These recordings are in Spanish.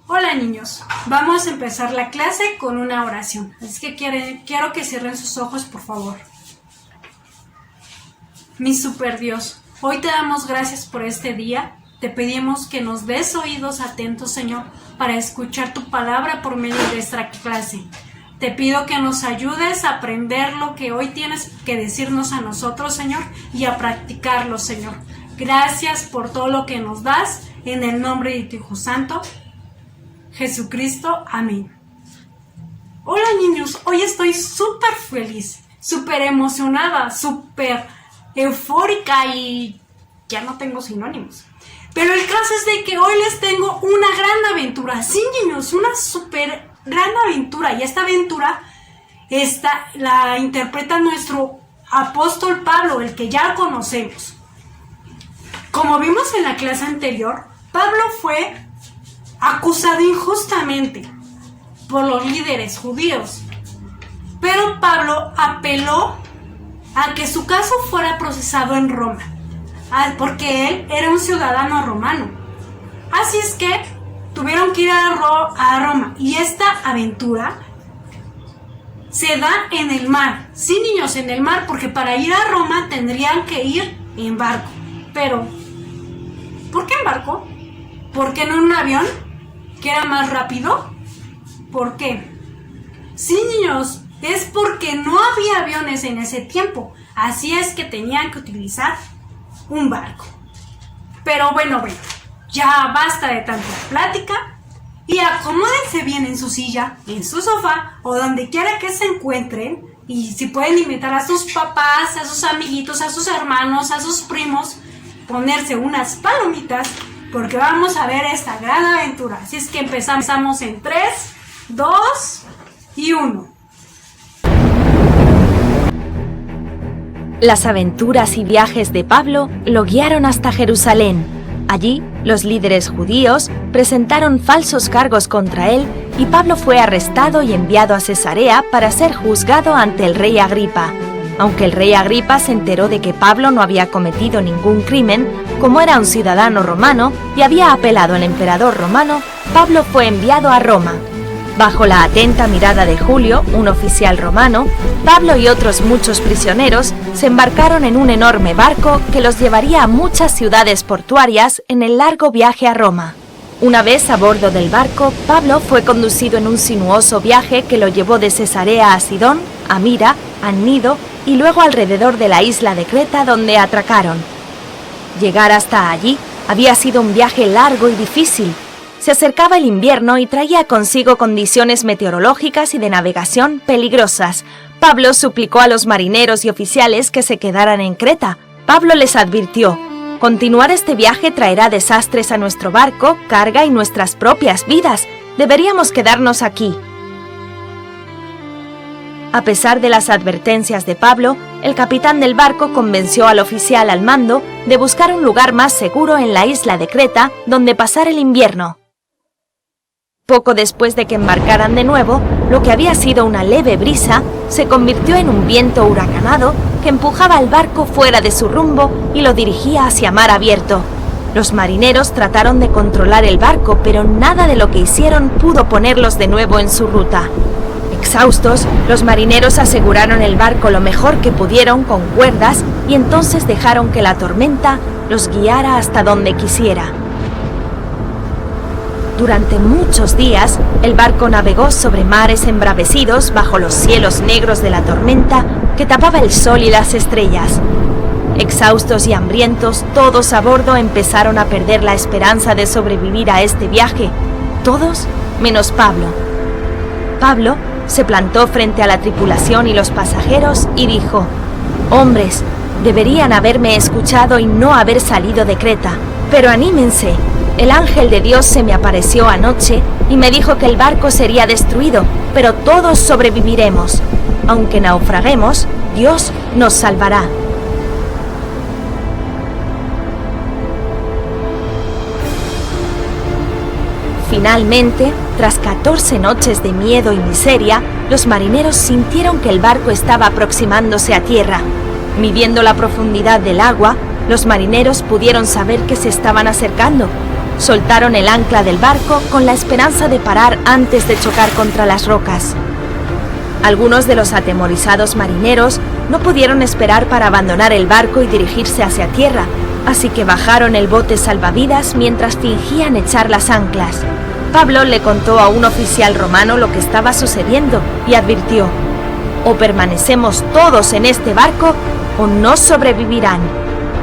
Hola niños, vamos a empezar la clase con una oración, así que quiero que cierren sus ojos por favor. Mi super Dios, hoy te damos gracias por este día, te pedimos que nos des oídos atentos Señor para escuchar tu palabra por medio de esta clase. Te pido que nos ayudes a aprender lo que hoy tienes que decirnos a nosotros Señor y a practicarlo Señor. Gracias por todo lo que nos das, en el nombre de tu Hijo Santo, Jesucristo, amén. Hola niños, hoy estoy súper feliz, súper emocionada, súper eufórica y ya no tengo sinónimos. Pero el caso es de que hoy les tengo una gran aventura. Sí niños, una súper gran aventura. Y esta aventura la interpreta nuestro apóstol Pablo, el que ya conocemos. Como vimos en la clase anterior, Pablo fue acusado injustamente por los líderes judíos, pero Pablo apeló a que su caso fuera procesado en Roma, porque él era un ciudadano romano. Así es que tuvieron que ir a Roma, y esta aventura se da en el mar. Sí niños, en el mar, porque para ir a Roma tendrían que ir en barco. Pero, ¿por qué en barco? ¿Por qué no en un avión? ¿Que era más rápido? ¿Por qué? Sí, niños, es porque no había aviones en ese tiempo. Así es que tenían que utilizar un barco. Pero bueno, ya basta de tanta plática. Y acomódense bien en su silla, en su sofá o donde quiera que se encuentren. Y si pueden invitar a sus papás, a sus amiguitos, a sus hermanos, a sus primos, ponerse unas palomitas, porque vamos a ver esta gran aventura. Así es que empezamos en 3, 2 y 1. Las aventuras y viajes de Pablo lo guiaron hasta Jerusalén. Allí, los líderes judíos presentaron falsos cargos contra él y Pablo fue arrestado y enviado a Cesarea para ser juzgado ante el rey Agripa. Aunque el rey Agripa se enteró de que Pablo no había cometido ningún crimen, como era un ciudadano romano y había apelado al emperador romano, Pablo fue enviado a Roma. Bajo la atenta mirada de Julio, un oficial romano, Pablo y otros muchos prisioneros se embarcaron en un enorme barco que los llevaría a muchas ciudades portuarias en el largo viaje a Roma. Una vez a bordo del barco, Pablo fue conducido en un sinuoso viaje que lo llevó de Cesarea a Sidón, a Mira, a Gnido y luego alrededor de la isla de Creta, donde atracaron. Llegar hasta allí había sido un viaje largo y difícil. Se acercaba el invierno y traía consigo condiciones meteorológicas y de navegación peligrosas. Pablo suplicó a los marineros y oficiales que se quedaran en Creta. Pablo les advirtió: continuar este viaje traerá desastres a nuestro barco, carga y nuestras propias vidas. Deberíamos quedarnos aquí. A pesar de las advertencias de Pablo, el capitán del barco convenció al oficial al mando de buscar un lugar más seguro en la isla de Creta donde pasar el invierno. Poco después de que embarcaran de nuevo, lo que había sido una leve brisa se convirtió en un viento huracanado que empujaba el barco fuera de su rumbo y lo dirigía hacia mar abierto. Los marineros trataron de controlar el barco, pero nada de lo que hicieron pudo ponerlos de nuevo en su ruta. Exhaustos, los marineros aseguraron el barco lo mejor que pudieron con cuerdas y entonces dejaron que la tormenta los guiara hasta donde quisiera. Durante muchos días, el barco navegó sobre mares embravecidos bajo los cielos negros de la tormenta que tapaba el sol y las estrellas. Exhaustos y hambrientos, todos a bordo empezaron a perder la esperanza de sobrevivir a este viaje. Todos menos Pablo. Pablo se plantó frente a la tripulación y los pasajeros y dijo: «Hombres, deberían haberme escuchado y no haber salido de Creta, pero anímense. El ángel de Dios se me apareció anoche y me dijo que el barco sería destruido, pero todos sobreviviremos. Aunque naufraguemos, Dios nos salvará». Finalmente, tras 14 noches de miedo y miseria, los marineros sintieron que el barco estaba aproximándose a tierra. Midiendo la profundidad del agua, los marineros pudieron saber que se estaban acercando. soltaron el ancla del barco con la esperanza de parar antes de chocar contra las rocas. Algunos de los atemorizados marineros no pudieron esperar para abandonar el barco y dirigirse hacia tierra, así que bajaron el bote salvavidas mientras fingían echar las anclas. Pablo le contó a un oficial romano lo que estaba sucediendo y advirtió: «O permanecemos todos en este barco o no sobrevivirán».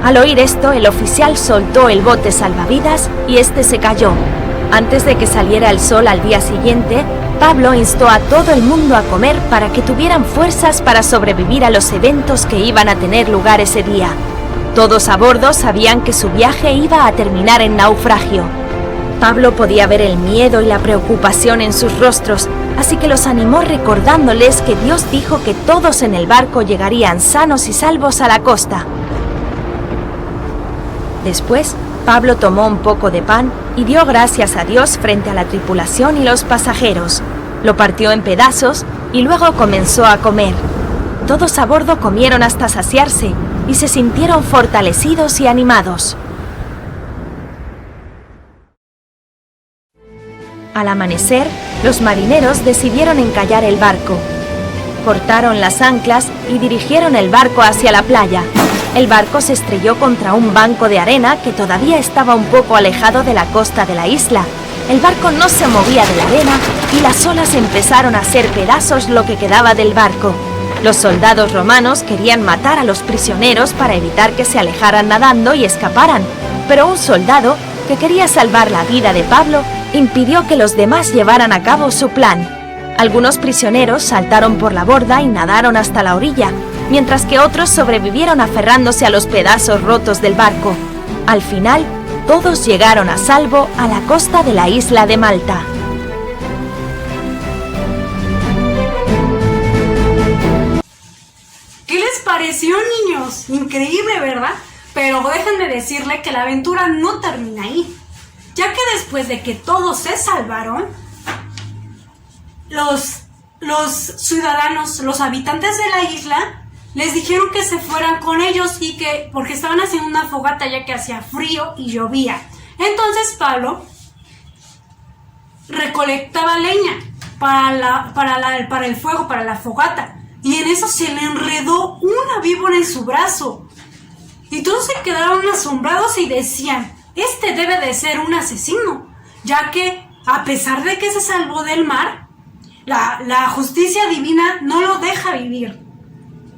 Al oír esto, el oficial soltó el bote salvavidas y este se cayó. Antes de que saliera el sol al día siguiente, Pablo instó a todo el mundo a comer para que tuvieran fuerzas para sobrevivir a los eventos que iban a tener lugar ese día. Todos a bordo sabían que su viaje iba a terminar en naufragio. Pablo podía ver el miedo y la preocupación en sus rostros, así que los animó recordándoles que Dios dijo que todos en el barco llegarían sanos y salvos a la costa. Después, Pablo tomó un poco de pan y dio gracias a Dios frente a la tripulación y los pasajeros. Lo partió en pedazos y luego comenzó a comer. Todos a bordo comieron hasta saciarse y se sintieron fortalecidos y animados. Al amanecer, los marineros decidieron encallar el barco. Cortaron las anclas y dirigieron el barco hacia la playa. El barco se estrelló contra un banco de arena que todavía estaba un poco alejado de la costa de la isla. El barco no se movía de la arena y las olas empezaron a hacer pedazos lo que quedaba del barco. Los soldados romanos querían matar a los prisioneros para evitar que se alejaran nadando y escaparan, pero un soldado, que quería salvar la vida de Pablo, impidió que los demás llevaran a cabo su plan. Algunos prisioneros saltaron por la borda y nadaron hasta la orilla, mientras que otros sobrevivieron aferrándose a los pedazos rotos del barco. Al final, todos llegaron a salvo a la costa de la isla de Malta. ¿Qué les pareció, niños? Increíble, ¿verdad? Pero déjenme decirle que la aventura no termina ahí, ya que después de que todos se salvaron, los ciudadanos, los habitantes de la isla, les dijeron que se fueran con ellos y que, porque estaban haciendo una fogata ya que hacía frío y llovía. Entonces Pablo recolectaba leña para el fuego, para la fogata, y en eso se le enredó una víbora en su brazo. Y todos se quedaron asombrados y decían: este debe de ser un asesino, ya que a pesar de que se salvó del mar, la justicia divina no lo deja vivir.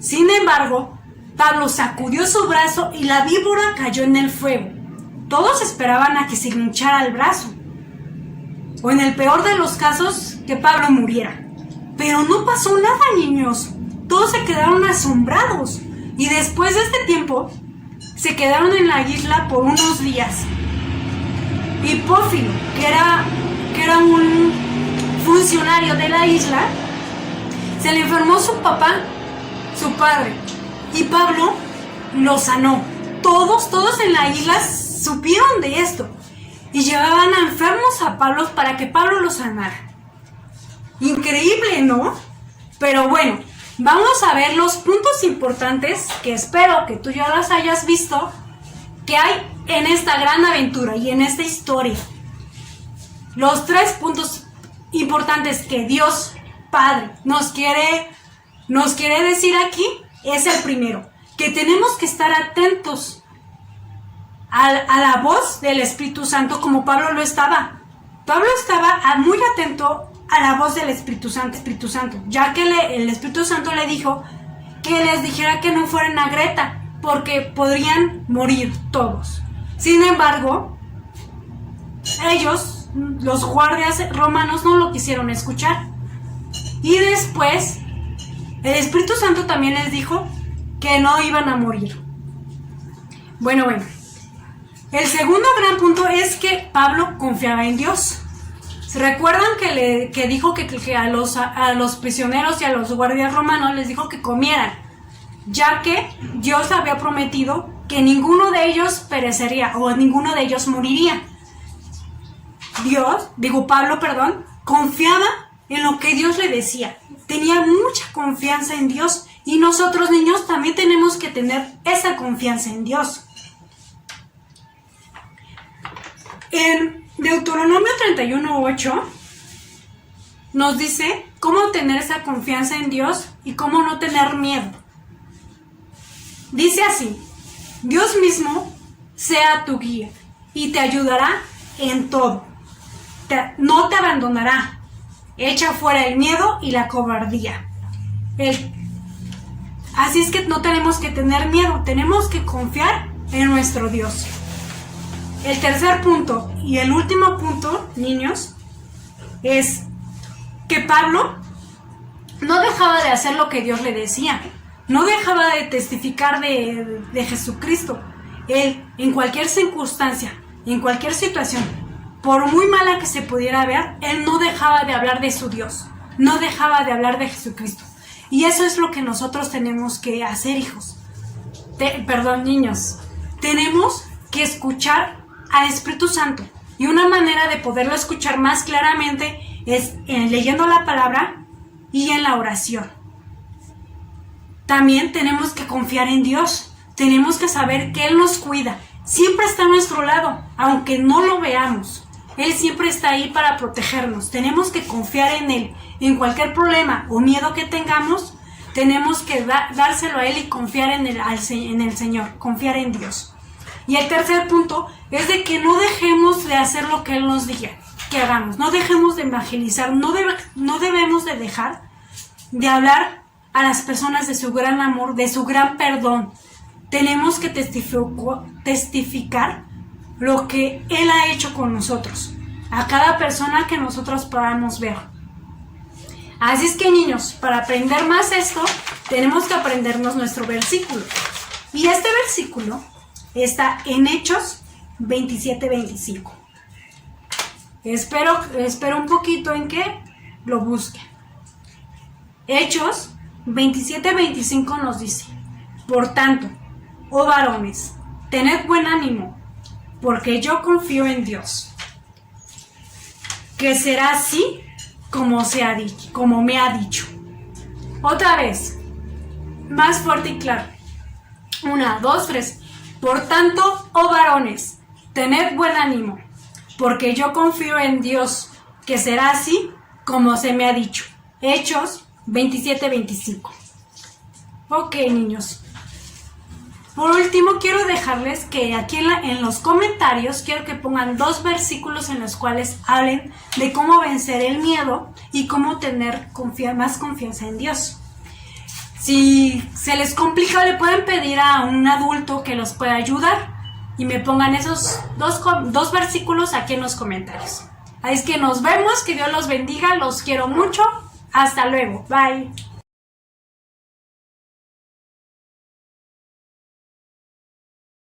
Sin embargo, Pablo sacudió su brazo y la víbora cayó en el fuego. Todos esperaban a que se hinchara el brazo, o en el peor de los casos, que Pablo muriera. Pero no pasó nada, niños. Todos se quedaron asombrados y después de este tiempo se quedaron en la isla por unos días. Y Pófilo, que era un funcionario de la isla, se le enfermó su padre, y Pablo lo sanó. Todos en la isla supieron de esto y llevaban a enfermos a Pablo para que Pablo los sanara. Increíble, ¿no? Pero bueno, vamos a ver los puntos importantes que espero que tú ya los hayas visto, que hay en esta gran aventura y en esta historia. Los 3 puntos importantes que Dios Padre nos quiere decir aquí es el primero: que tenemos que estar atentos a la voz del Espíritu Santo, como Pablo lo estaba. Pablo estaba muy atento a la voz del Espíritu Santo, ya que el Espíritu Santo le dijo que les dijera que no fueran a Greta, porque podrían morir todos. Sin embargo, ellos, los guardias romanos, no lo quisieron escuchar. Y después, el Espíritu Santo también les dijo que no iban a morir. Bueno. El segundo gran punto es que Pablo confiaba en Dios. ¿Se recuerdan que dijo que a los prisioneros y a los guardias romanos les dijo que comieran, ya que Dios había prometido que ninguno de ellos perecería o ninguno de ellos moriría? Pablo, confiaba en lo que Dios le decía. Tenía mucha confianza en Dios, y nosotros, niños, también tenemos que tener esa confianza en Dios. En Deuteronomio 31:8 nos dice cómo tener esa confianza en Dios y cómo no tener miedo. Dice así: Dios mismo sea tu guía y te ayudará en todo. No te abandonará. Echa fuera el miedo y la cobardía. Así es que no tenemos que tener miedo, tenemos que confiar en nuestro Dios. El tercer punto y el último punto, niños, es que Pablo no dejaba de hacer lo que Dios le decía, no dejaba de testificar de Jesucristo. Él, en cualquier circunstancia, en cualquier situación, por muy mala que se pudiera ver, él no dejaba de hablar de su Dios, no dejaba de hablar de Jesucristo. Y eso es lo que nosotros tenemos que hacer, hijos. Niños. Tenemos que escuchar al Espíritu Santo. Y una manera de poderlo escuchar más claramente es leyendo la palabra y en la oración. También tenemos que confiar en Dios. Tenemos que saber que Él nos cuida. Siempre está a nuestro lado, aunque no lo veamos. Él siempre está ahí para protegernos. Tenemos que confiar en Él. En cualquier problema o miedo que tengamos, tenemos que dárselo a Él y confiar en el Señor, confiar en Dios. Y el tercer punto es de que no dejemos de hacer lo que Él nos diga que hagamos. No dejemos de evangelizar, no debemos de dejar de hablar a las personas de su gran amor, de su gran perdón. Tenemos que testificar lo que Él ha hecho con nosotros, a cada persona que nosotros podamos ver. Así es que, niños, para aprender más esto, tenemos que aprendernos nuestro versículo. Y este versículo está en Hechos 27:25. Espero un poquito en que lo busquen. Hechos 27:25 nos dice: Por tanto, oh varones, tened buen ánimo, porque yo confío en Dios, que será así como me ha dicho. Otra vez, más fuerte y claro. 1, 2, 3. Por tanto, oh varones, tened buen ánimo, porque yo confío en Dios, que será así como se me ha dicho. Hechos 27:25. Ok, niños. Por último, quiero dejarles que aquí en los comentarios quiero que pongan 2 versículos en los cuales hablen de cómo vencer el miedo y cómo tener más confianza en Dios. Si se les complica, le pueden pedir a un adulto que los pueda ayudar y me pongan esos 2 versículos aquí en los comentarios. Así es que nos vemos, que Dios los bendiga, los quiero mucho. Hasta luego, bye.